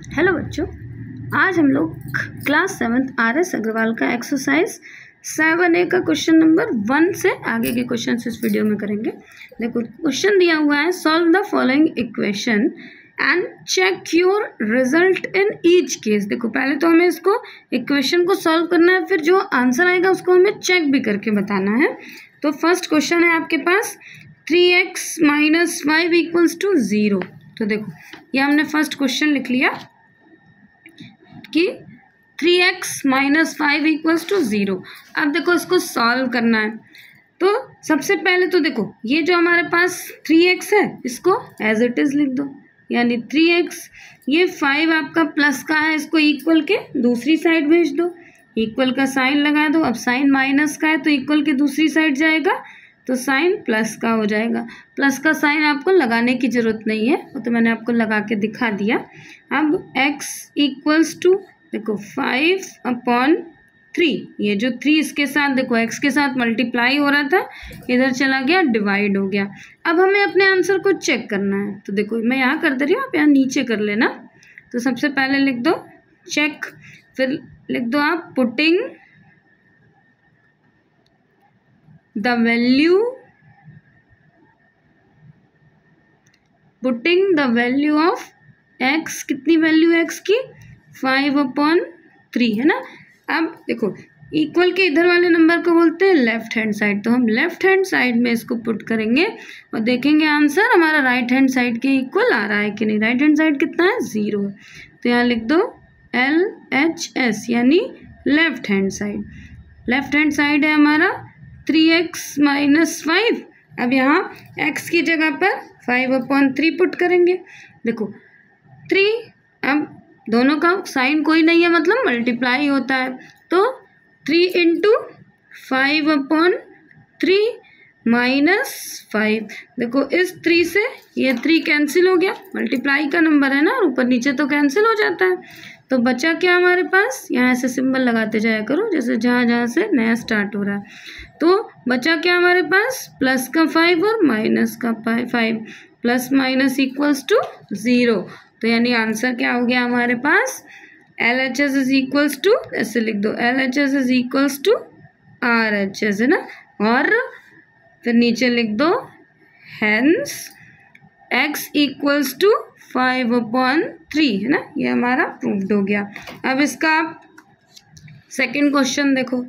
Hello बच्चों, आज हम लोग क्लास 7 RS अग्रवाल का एक्सरसाइज 7A का क्वेश्चन नंबर 1 से आगे के क्वेश्चन इस वीडियो में करेंगे। देखो क्वेश्चन दिया हुआ है, solve the following equation and check your result in each case. देखो पहले तो हमें इसको इक्वेशन को सॉल्व करना है, फिर जो आंसर आएगा उसको हमें चेक भी करके बताना है। तो फर्स्ट क्वेश्चन है आपके पास 3x - 5 = 0। तो देखो ये हमने फर्स्ट क्वेश्चन लिख लिया कि 3x - 5 = 0। अब देखो इसको सॉल्व करना है, तो सबसे पहले तो देखो ये जो हमारे पास 3x है इसको एज इट इज़ लिख दो, यानी 3x, ये 5 आपका प्लस का है, इसको इक्वल के दूसरी साइड भेज दो, इक्वल का साइन लगा दो। अब साइन माइनस का है तो इक्वल के दूसरी साइड जाएगा तो साइन प्लस का हो जाएगा। प्लस का साइन आपको लगाने की ज़रूरत नहीं है, वो तो मैंने आपको लगा के दिखा दिया। अब x = देखो 5/3, ये जो 3 इसके साथ देखो x के साथ मल्टीप्लाई हो रहा था, इधर चला गया डिवाइड हो गया। अब हमें अपने आंसर को चेक करना है, तो देखो मैं यहाँ कर दे रही हूँ, आप यहाँ नीचे कर लेना। तो सबसे पहले लिख दो चेक, फिर लिख दो आप putting the value of x, कितनी वैल्यू है x की, 5/3 है ना। अब देखो इक्वल के इधर वाले नंबर को बोलते हैं लेफ्ट हैंड साइड, तो हम लेफ्ट हैंड साइड में इसको पुट करेंगे और देखेंगे आंसर हमारा राइट हैंड साइड के इक्वल आ रहा है कि नहीं। राइट हैंड साइड कितना है, 0। तो यहाँ लिख दो LHS, यानी left hand side. Left hand side है हमारा 3x - 5। अब यहाँ x की जगह पर 5/3 पुट करेंगे। देखो 3, अब दोनों का साइन कोई नहीं है, मतलब मल्टीप्लाई होता है, तो 3 × 5/3 - 5। देखो इस 3 से ये 3 कैंसिल हो गया, मल्टीप्लाई का नंबर है ना, ऊपर नीचे तो कैंसिल हो जाता है। तो बचा क्या हमारे पास, यहाँ ऐसे सिंबल लगाते जाया करो जैसे जहाँ जहाँ से नया स्टार्ट हो रहा है। तो बचा क्या हमारे पास, प्लस का 5 और माइनस का 5, प्लस माइनस = 0। तो यानी आंसर क्या हो गया हमारे पास, LHS = ऐसे लिख दो, LHS = RHS है ना, और फिर नीचे लिख दो हेंस x = 5/3 है ना। ये हमारा प्रूव्ड हो गया। अब इसका आप सेकंड क्वेश्चन देखो।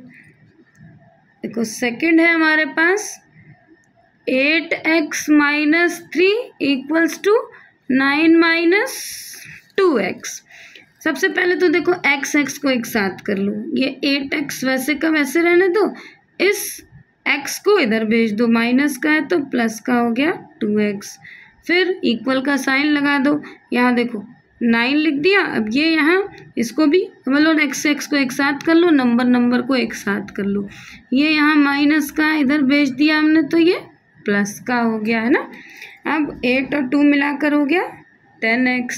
देखो सेकंड है हमारे पास 8x - 3 = 9 - 2x। सबसे पहले तो देखो x को एक साथ कर लो, ये 8x वैसे का वैसे रहने दो, इस x को इधर भेज दो, माइनस का है तो प्लस का हो गया 2x, फिर इक्वल का साइन लगा दो। यहाँ देखो 9 लिख दिया। अब ये यहाँ इसको भी मतलब x को एक साथ कर लो, नंबर को एक साथ कर लो, ये यहाँ माइनस का इधर भेज दिया हमने तो ये प्लस का हो गया है ना। अब 8 और 2 मिलाकर हो गया 10x,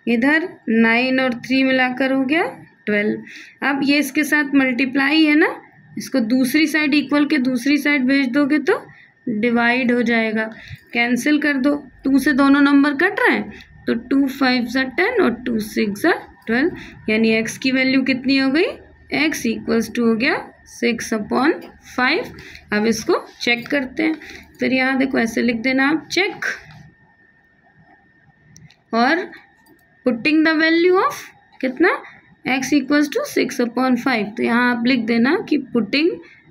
इधर 9 और 3 मिलाकर हो गया 12। अब ये इसके साथ मल्टीप्लाई है ना, इसको दूसरी साइड इक्वल के दूसरी साइड भेज दोगे तो डिवाइड हो जाएगा, कैंसिल कर दो, 2 से दोनों नंबर कट रहे हैं, तो 2 × 5 = 10 और 2 × 6 = 12, यानी x की वैल्यू कितनी हो गई, x = हो गया 6/5। अब इसको चेक करते हैं, फिर यहाँ देखो ऐसे लिख देना आप चेक, और पुटिंग द वैल्यू ऑफ कितना, x = 6/5। तो यहाँ आप लिख देना कि पुटिंग,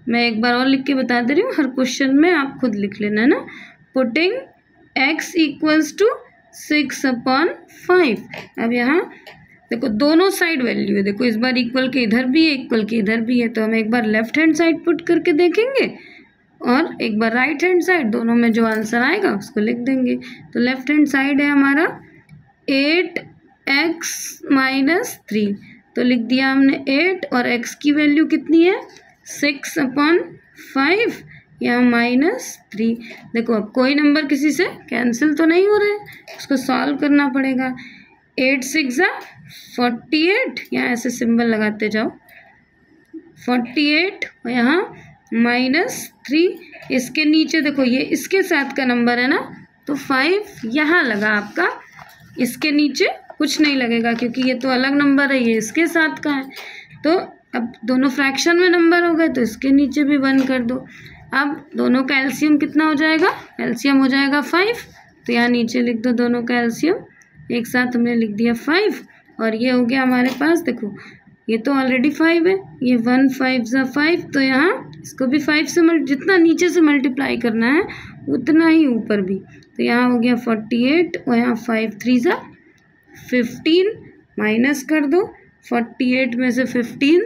मैं एक बार और लिख के बता दे रही हूँ, हर क्वेश्चन में आप खुद लिख लेना ना, पुटिंग x = 6/5। अब यहाँ देखो दोनों साइड वैल्यू है, देखो इस बार इक्वल के इधर भी है, इक्वल के इधर भी है, तो हम एक बार लेफ्ट हैंड साइड पुट करके देखेंगे और एक बार राइट हैंड साइड, दोनों में जो आंसर आएगा उसको लिख देंगे। तो लेफ्ट हैंड साइड है हमारा 8x - 3, तो लिख दिया हमने 8 और x की वैल्यू कितनी है 6/5, यहाँ -3। देखो अब कोई नंबर किसी से कैंसिल तो नहीं हो रहे, उसको सॉल्व करना पड़ेगा। 8 × 6 = 48, यहाँ ऐसे सिंबल लगाते जाओ 48, और यहाँ -3, इसके नीचे देखो ये इसके साथ का नंबर है ना, तो 5 यहाँ लगा आपका, इसके नीचे कुछ नहीं लगेगा क्योंकि ये तो अलग नंबर है, ये इसके साथ का है। तो अब दोनों फ्रैक्शन में नंबर हो गए तो इसके नीचे भी 1 कर दो। अब दोनों का एलसीएम कितना हो जाएगा? एलसीएम हो जाएगा 5। तो यहाँ नीचे लिख दो दोनों का एलसीएम, एक साथ हमने लिख दिया 5। और ये हो गया हमारे पास, देखो ये तो ऑलरेडी 5 है, ये 1 5 ज़ा 5, तो यहाँ इसको भी 5 से जितना नीचे से मल्टीप्लाई करना है उतना ही ऊपर भी। तो यहाँ हो गया 48 और यहाँ 5 3 ज़ा 15, माइनस कर दो 48 में से 15,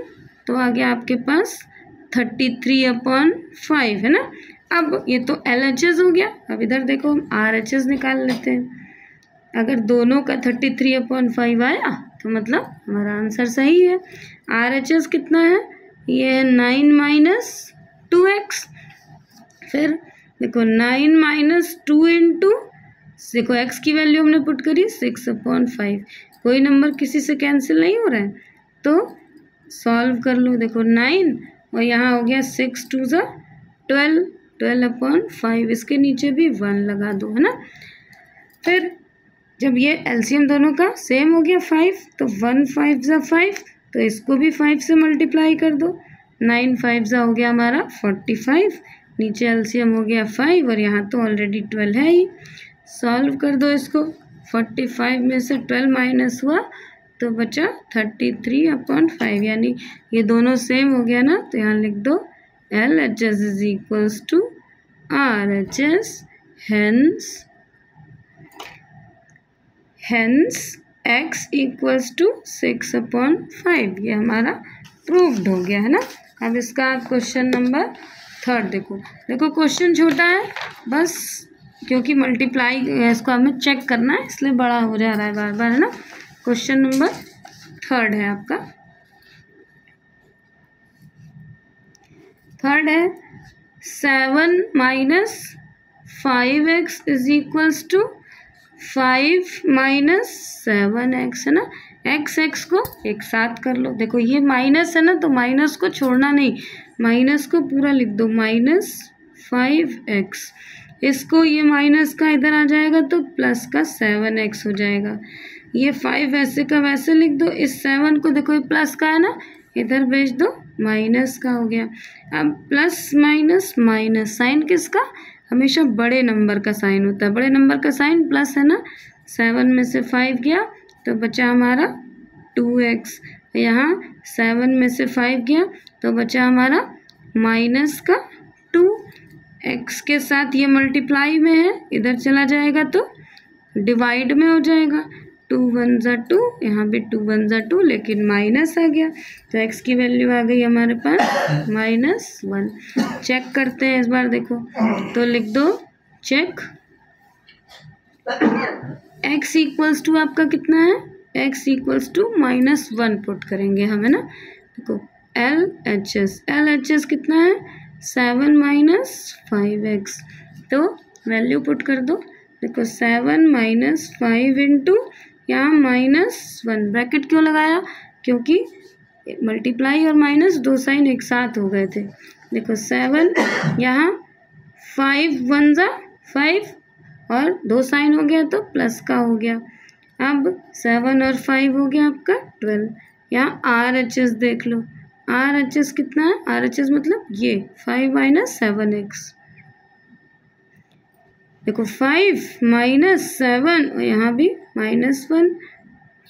तो आ गया आपके पास 33/5 है ना। अब ये तो LHS हो गया। अब इधर देखो हम RHS निकाल लेते हैं। अगर दोनों का 33/5 आया तो मतलब हमारा आंसर सही है। RHS कितना है? ये है 9 - 2x। फिर देखो 9 - 2 इंटू, देखो x की वैल्यू हमने पुट करी 6/5। कोई नंबर किसी से कैंसिल नहीं हो रहा है तो सॉल्व कर लो। देखो 9 और यहाँ हो गया 6 2 ज़ा 12, 12/5। इसके नीचे भी 1 लगा दो, है ना। फिर जब ये एलसीएम दोनों का सेम हो गया 5, तो 1 5 ज़ा 5, तो इसको भी 5 से मल्टीप्लाई कर दो। 9 5 ज़ा हो गया हमारा 45, नीचे एलसीएम हो गया 5 और यहाँ तो ऑलरेडी 12 है ही। सॉल्व कर दो इसको। 45 में से 12 माइनस हुआ तो बचा 33/5, यानी ये दोनों सेम हो गया ना। तो यहाँ लिख दो LHS is equals to RHS, hence x equals to 6/5। ये हमारा प्रूव्ड हो गया है ना। अब इसका आप क्वेश्चन नंबर 3 देखो। देखो क्वेश्चन छोटा है बस, क्योंकि मल्टीप्लाई इसको हमें चेक करना है इसलिए बड़ा हो जा रहा है बार बार, है ना। क्वेश्चन नंबर 3 है आपका। 3 है 7 - 5x is equals to 5 - 7x, है ना। x को एक साथ कर लो। देखो ये माइनस है ना, तो माइनस को छोड़ना नहीं, माइनस को पूरा लिख दो -5x। इसको ये माइनस का इधर आ जाएगा तो प्लस का 7x हो जाएगा। ये 5 वैसे का वैसे लिख दो। इस 7 को देखो ये प्लस का है ना, इधर भेज दो, माइनस का हो गया। अब प्लस माइनस माइनस, साइन किसका? हमेशा बड़े नंबर का साइन होता है। बड़े नंबर का साइन प्लस है ना। 7 में से 5 गया तो बचा हमारा 2x। यहाँ 7 में से 5 गया तो बचा हमारा माइनस का 2। x के साथ ये मल्टीप्लाई में है, इधर चला जाएगा तो डिवाइड में हो जाएगा। 2 1 ज़ा 2, यहाँ भी 2 1 ज़ा 2, लेकिन माइनस आ गया तो x की वैल्यू आ गई हमारे पास -1। चेक करते हैं इस बार, देखो तो लिख दो चेक। x इक्वल्स टू आपका कितना है? x इक्वल्स टू -1 पुट करेंगे हम, है ना। देखो LHS कितना है? 7 - 5x। तो वैल्यू पुट कर दो। देखो 7 - 5 इंटू यहाँ -1। ब्रैकेट क्यों लगाया? क्योंकि मल्टीप्लाई और माइनस दो साइन एक साथ हो गए थे। देखो 7, यहाँ 5 1 ज़ा 5 और दो साइन हो गया तो प्लस का हो गया। अब 7 और 5 हो गया आपका 12। यहाँ RHS देख लो, RHS कितना है? RHS मतलब ये 5 - 7x। देखो 5 - 7 और यहाँ भी -1।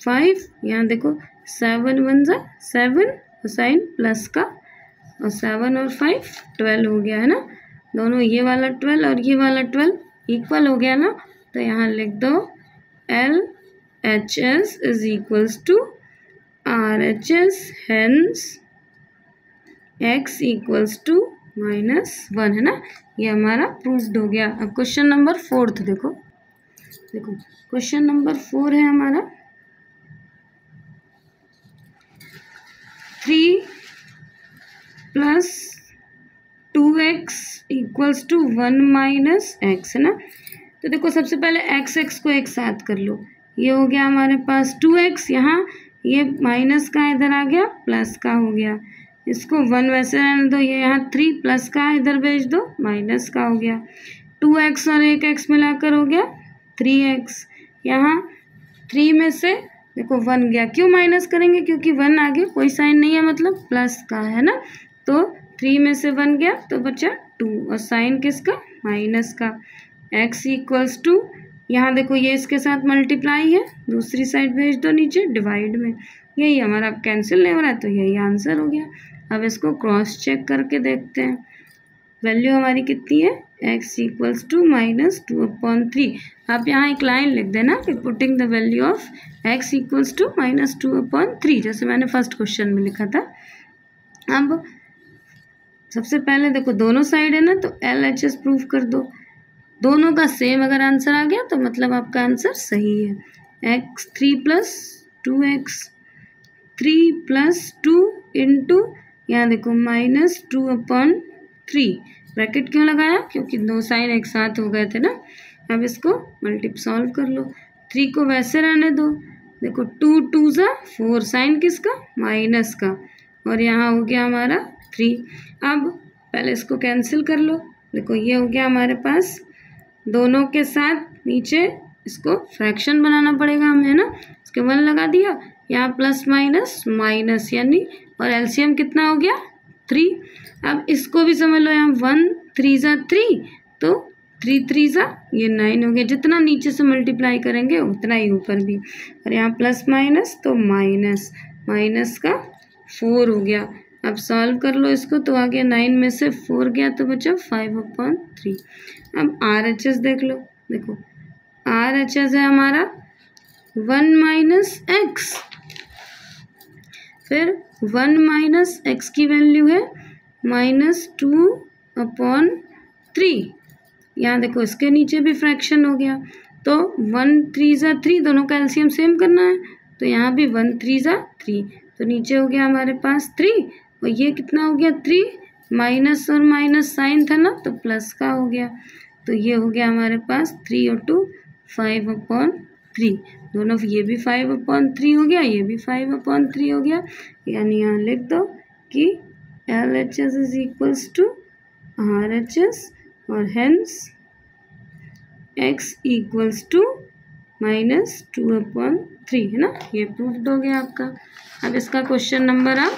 5 यहाँ देखो 7 1 ज़ा 7 और साइन प्लस का, और 7 और 5 12 हो गया, है ना। दोनों ये वाला 12 और ये वाला 12 इक्वल हो गया ना। तो यहाँ लिख दो LHS is equals to RHS, hence x equals to -1, है ना। ये हमारा प्रूव्ड हो गया। अब क्वेश्चन नंबर 4 देखो। देखो क्वेश्चन नंबर 4 है हमारा 3 + 2x इक्वल्स टू 1 - x, है ना। तो देखो सबसे पहले x को एक साथ कर लो। ये हो गया हमारे पास 2x, यहाँ ये माइनस का इधर आ गया, प्लस का हो गया। इसको 1 वैसे रहने दो। ये यहाँ 3 प्लस का इधर भेज दो, माइनस का हो गया। 2x और 1x मिलाकर हो गया 3x। यहाँ 3 में से देखो 1 गया, क्यों माइनस करेंगे, क्योंकि 1 आगे कोई साइन नहीं है, मतलब प्लस का है ना, तो 3 में से 1 गया तो बचा 2, और साइन किसका, माइनस का। x इक्वल्स टू, यहाँ देखो ये इसके साथ मल्टीप्लाई है, दूसरी साइड भेज दो नीचे डिवाइड में, यही हमारा कैंसिल नहीं हो रहा है, तो यही आंसर हो गया। अब इसको क्रॉस चेक करके देखते हैं, वैल्यू हमारी कितनी है, x इक्वल्स टू -2/3। आप यहाँ एक लाइन लिख देना कि putting the value of x equals to -2/3, जैसे मैंने फर्स्ट क्वेश्चन में लिखा था। अब सबसे पहले देखो दोनों साइड है ना, तो LHS प्रूफ कर दो, दोनों का सेम अगर आंसर आ गया तो मतलब आपका आंसर सही है। x 3 + 2x 3 + 2 इंटू, यहाँ देखो -2/3, ब्रैकेट क्यों लगाया, क्योंकि दो साइन एक साथ हो गए थे ना। अब इसको मल्टीप्लाई सॉल्व कर लो, 3 को वैसे रहने दो, देखो 2 2 ज़ा 4, साइन किसका, माइनस का, और यहाँ हो गया हमारा 3। अब पहले इसको कैंसिल कर लो, देखो ये हो गया हमारे पास, दोनों के साथ नीचे इसको फ्रैक्शन बनाना पड़ेगा हमें, है ना, इसके 1 लगा दिया, यहाँ प्लस माइनस माइनस यानी, और एलसीएम कितना हो गया 3। अब इसको भी समझ लो, यहाँ 1 3 ज़ा 3, तो 3 3 ज़ा ये 9 हो गया, जितना नीचे से मल्टीप्लाई करेंगे उतना ही ऊपर भी, और यहाँ प्लस माइनस तो माइनस, माइनस का 4 हो गया। अब सॉल्व कर लो इसको, तो आ गया 9 में से 4 गया तो बचा 5/3। अब RHS देख लो, देखो RHS है हमारा 1 - x, फिर 1 - x की वैल्यू है -2/3। यहाँ देखो इसके नीचे भी फ्रैक्शन हो गया, तो 1 3 ज़ा 3, दोनों का एलसीएम सेम करना है, तो यहाँ भी 1 3 ज़ा 3, तो नीचे हो गया हमारे पास 3, और ये कितना हो गया 3, माइनस और माइनस साइन था ना, तो प्लस का हो गया, तो ये हो गया हमारे पास 3 और 2 5/3, दोनों, ये भी 5/3 हो गया, ये भी 5/3 हो गया, यानी यहाँ लिख दो कि LHS is equals to RHS, और हेंस x इक्वल्स टू -2/3, है ना, ये प्रूफ हो गया आपका। अब इसका क्वेश्चन नंबर आप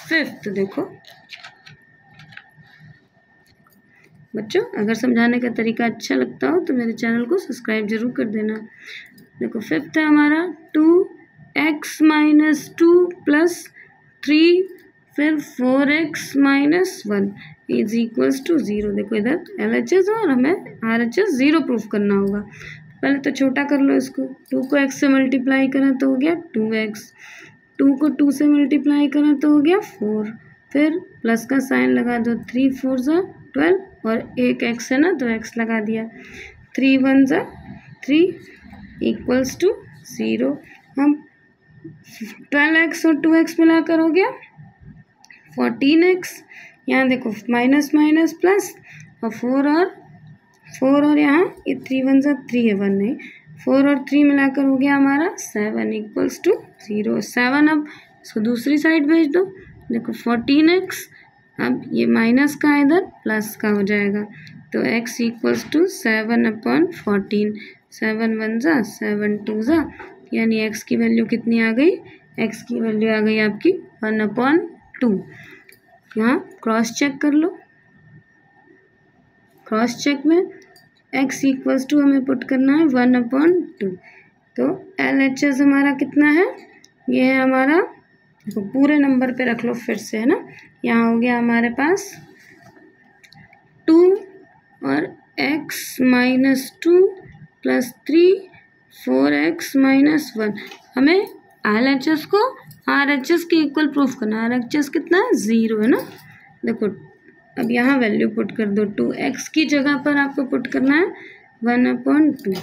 5th देखो बच्चों, अगर समझाने का तरीका अच्छा लगता हो तो मेरे चैनल को सब्सक्राइब जरूर कर देना। देखो 5th है हमारा 2x - 2 + 3, फिर 4x - 1 इज इक्वल्स टू 0। देखो इधर LHS और हमें RHS 0 प्रूफ करना होगा। पहले तो छोटा कर लो इसको, 2 को x से मल्टीप्लाई करें तो हो गया 2x, 2 को 2 से मल्टीप्लाई करें तो हो गया 4, फिर प्लस का साइन लगा दो, 3 4 ज़ा 12, और एक x है ना तो x लगा दिया, 3 1 ज़ा 3 इक्वल्स टू 0। हम 12x और 2x मिलाकर हो गया 14x, यहाँ देखो माइनस माइनस प्लस, और 4 और यहाँ ये 3 1 ज़ा 3 है, 1 नहीं, 4 और 3 मिलाकर हो गया हमारा 7 इक्वल्स टू 0। 7 अब इसको दूसरी साइड भेज दो, देखो 14x, अब ये माइनस का इधर प्लस का हो जाएगा, तो x इक्वल्स टू 7/14, 7 1 ज़ा 7 2 ज़ा, यानी x की वैल्यू कितनी आ गई, x की वैल्यू आ गई आपकी 1/2। यहाँ क्रॉस चेक कर लो, क्रॉस चेक में x इक्वल्स टू हमें पुट करना है 1/2, तो LHS हमारा कितना है, ये है हमारा, देखो पूरे नंबर पे रख लो फिर से, है ना, यहाँ हो गया हमारे पास 2 और x - 2 + 3 4x - 1, हमें LHS को RHS के इक्वल प्रूफ करना है, RHS कितना है 0, है ना। देखो अब यहाँ वैल्यू पुट कर दो, 2x की जगह पर आपको पुट करना है 1/2,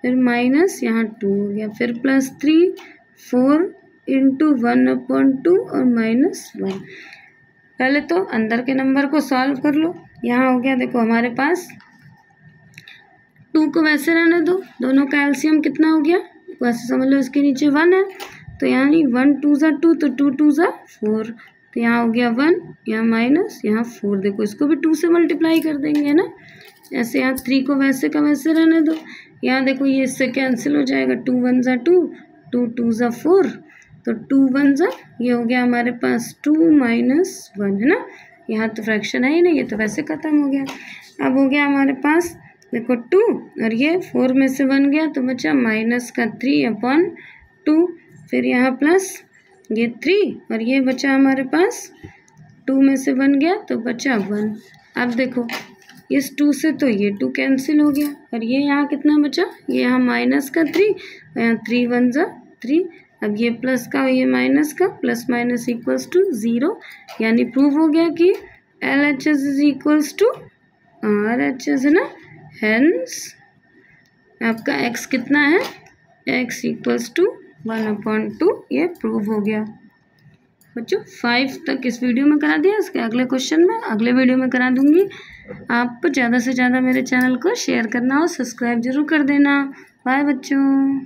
फिर माइनस यहाँ 2 हो गया, फिर +3 4 इंटू 1/2 और -1। पहले तो अंदर के नंबर को सॉल्व कर लो, यहाँ हो गया, देखो हमारे पास 2 को वैसे रहने दो, दोनों का एलसीएम कितना हो गया, वैसे समझ लो इसके नीचे 1 है, तो यानी 1 2 ज़ा 2, तो 2 2 ज़ा 4, तो यहाँ हो गया 1, यहाँ माइनस, यहाँ 4, देखो इसको भी 2 से मल्टीप्लाई कर देंगे, है ना, ऐसे यहाँ 3 को वैसे का वैसे रहने दो, यहाँ देखो ये इससे कैंसिल हो जाएगा, 2 1 ज़ा 2, 2 2 ज़ा 4, तो 2 1 ज़ा, ये हो गया हमारे पास 2 माइनस 1, है ना। यहाँ तो फ्रैक्शन है ही नहीं, ये तो वैसे ख़त्म हो गया। अब हो गया हमारे पास देखो 2, और ये 4 में से 1 गया तो बचा माइनस का 3/2, फिर यहाँ प्लस ये 3, और ये बचा हमारे पास 2 में से 1 गया तो बचा 1। अब देखो इस 2 से तो ये 2 कैंसिल हो गया, और ये यहाँ कितना बचा, ये यहाँ माइनस का 3, और यहाँ 3 1 ज़ा 3। अब ये प्लस का ये माइनस का, प्लस माइनस इक्वल्स टू 0, यानी प्रूव हो गया कि LHS is equals to RHS, है ना। हेंस आपका x कितना है, x इक्वल्स टू 1/2, ये प्रूव हो गया। बच्चों 5 तक इस वीडियो में करा दिया, इसके अगले क्वेश्चन में अगले वीडियो में करा दूंगी। आप ज़्यादा से ज़्यादा मेरे चैनल को शेयर करना और सब्सक्राइब जरूर कर देना। बाय बच्चों।